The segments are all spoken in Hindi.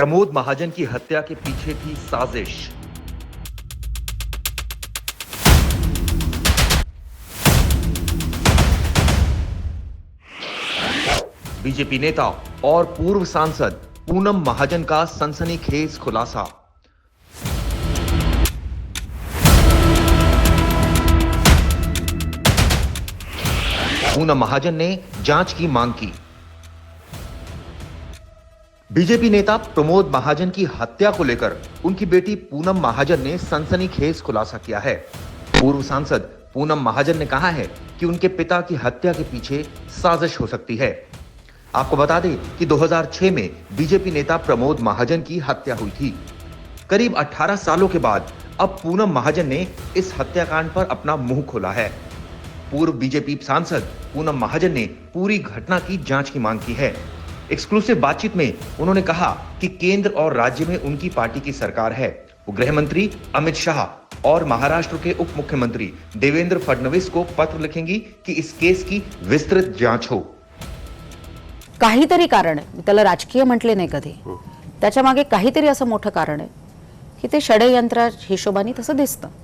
प्रमोद महाजन की हत्या के पीछे थी साजिश। बीजेपी नेता और पूर्व सांसद पूनम महाजन का सनसनीखेज खुलासा। पूनम महाजन ने जांच की मांग की। बीजेपी नेता प्रमोद महाजन की हत्या को लेकर उनकी बेटी पूनम महाजन ने सनसनीखेज खुलासा किया है। पूर्व सांसद पूनम महाजन ने कहा है कि उनके पिता की हत्या के पीछे साजिश हो सकती है। आपको बता दें कि 2006 में बीजेपी नेता प्रमोद महाजन की हत्या हुई थी। करीब 18 सालों के बाद अब पूनम महाजन ने इस हत्याकांड पर अपना मुंह खोला है। पूर्व बीजेपी सांसद पूनम महाजन ने पूरी घटना की जांच की मांग की है। एक्सक्लूसिव बातचीत में उन्होंने कहा कि केंद्र और राज्य में उनकी पार्टी की सरकार है। वो गृह मंत्री अमित शाह और महाराष्ट्र के उप मुख्यमंत्री देवेंद्र फडणवीस को पत्र लिखेंगी कि इस केस की विस्तृत जांच हो। काहीतरी कारण आहे, त्याला राजकीय म्हटले नाही कधी, त्याच्या मागे काहीतरी असं मोठं कारण आहे की ते षडयंत्र हिशोबाने तसं दिसतं।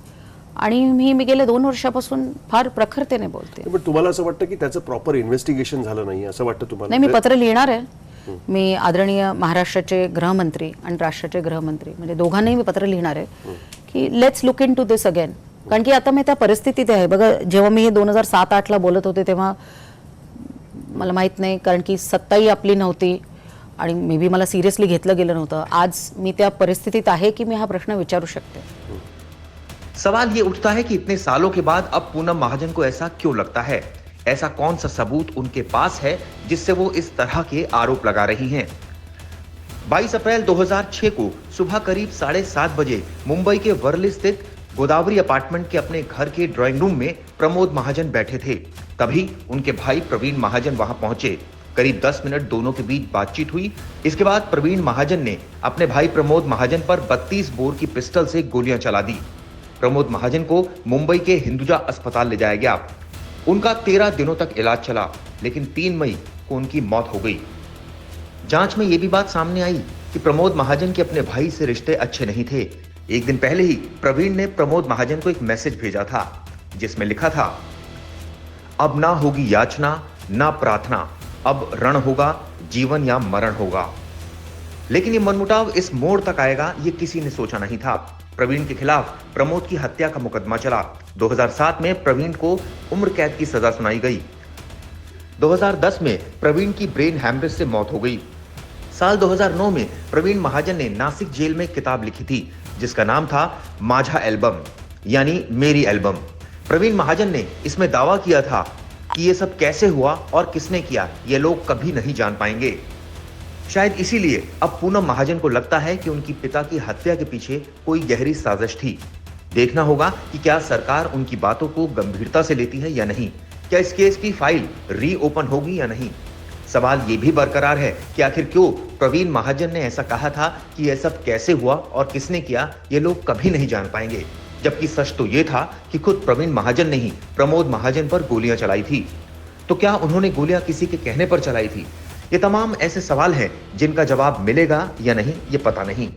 आणि मी गेले 2 वर्षापासून फार प्रखरतेने बोलते। पण तुम्हाला असं वाटतं की त्याचं प्रॉपर इन्व्हेस्टिगेशन झालं नाही असं वाटतं तुम्हाला? नाही, मी पत्र लिहिणार आहे। मी आदरणीय महाराष्ट्राचे गृहमंत्री आणि राष्ट्राचे गृहमंत्री म्हणजे दोघांनाही मी पत्र लिहिणार आहे की let's look into this again. कारण की आता मी त्या परिस्थितीत आहे बघा, जेव्हा मी हे 2007-8 ला बोलत होते तेव्हा मला माहित नाही, कारण की सत्ताही आपली नव्हती आणि मे बी मला सिरियसली घेतलं गेलं नव्हतं। आज मी त्या परिस्थितीत आहे की मी हा प्रश्न विचारू शकते। सवाल ये उठता है कि इतने सालों के बाद अब पूनम महाजन को ऐसा क्यों लगता है? ऐसा कौन सा सबूत उनके पास है जिससे वो इस तरह के आरोप लगा रही हैं? 22 अप्रैल 2006 को सुबह करीब 7:30 बजे मुंबई के वर्ली स्थित गोदावरी अपार्टमेंट के अपने घर के ड्राइंग रूम में प्रमोद महाजन बैठे थे। तभी उनके भाई प्रवीण महाजन वहां पहुंचे। करीब 10 मिनट दोनों के बीच बातचीत हुई। इसके बाद प्रवीण महाजन ने अपने भाई प्रमोद महाजन पर 32 बोर की पिस्टल से गोलियां चला दी। प्रमोद महाजन को मुंबई के हिंदुजा अस्पताल ले जाया गया। उनका 13 दिनों तक इलाज चला, लेकिन 3 मई को उनकी मौत हो गई। जांच में यह भी बात सामने आई कि प्रमोद महाजन के अपने भाई से रिश्ते अच्छे नहीं थे। एक दिन पहले ही प्रवीण ने प्रमोद महाजन को एक मैसेज भेजा था जिसमें लिखा था, अब ना होगी याचना ना प्रार्थना, अब रण होगा, जीवन या मरण होगा। लेकिन ये मनमुटाव इस मोड़ तक आएगा ये किसी ने सोचा नहीं था। प्रवीण के खिलाफ प्रमोद की हत्या का मुकदमा चला। 2007 में प्रवीण को उम्र कैद की सजा सुनाई गई। 2010 में प्रवीण की ब्रेन हैमरेज से मौत हो गई। साल 2009 में प्रवीण महाजन ने नासिक जेल में किताब लिखी थी जिसका नाम था माझा एल्बम, यानी मेरी एल्बम। प्रवीण महाजन ने इसमें दावा किया था कि यह सब कैसे हुआ और किसने किया ये लोग कभी नहीं जान पाएंगे। शायद इसीलिए अब पूनम महाजन को लगता है कि उनकी पिता की हत्या के पीछे कोई गहरी साजिश थी। देखना होगा कि क्या सरकार उनकी बातों को गंभीरता से लेती है या नहीं। क्या इस केस की फाइल रीओपन होगी या नहीं। सवाल ये भी बरकरार है कि आखिर क्यों प्रवीण महाजन ने ऐसा कहा था कि यह सब कैसे हुआ और किसने किया ये लोग कभी नहीं जान पाएंगे, जबकि सच तो ये था कि खुद प्रवीण महाजन ने ही प्रमोद महाजन पर गोलियां चलाई थी। तो क्या उन्होंने गोलियां किसी के कहने पर चलाई थी? ये तमाम ऐसे सवाल हैं जिनका जवाब मिलेगा या नहीं ये पता नहीं।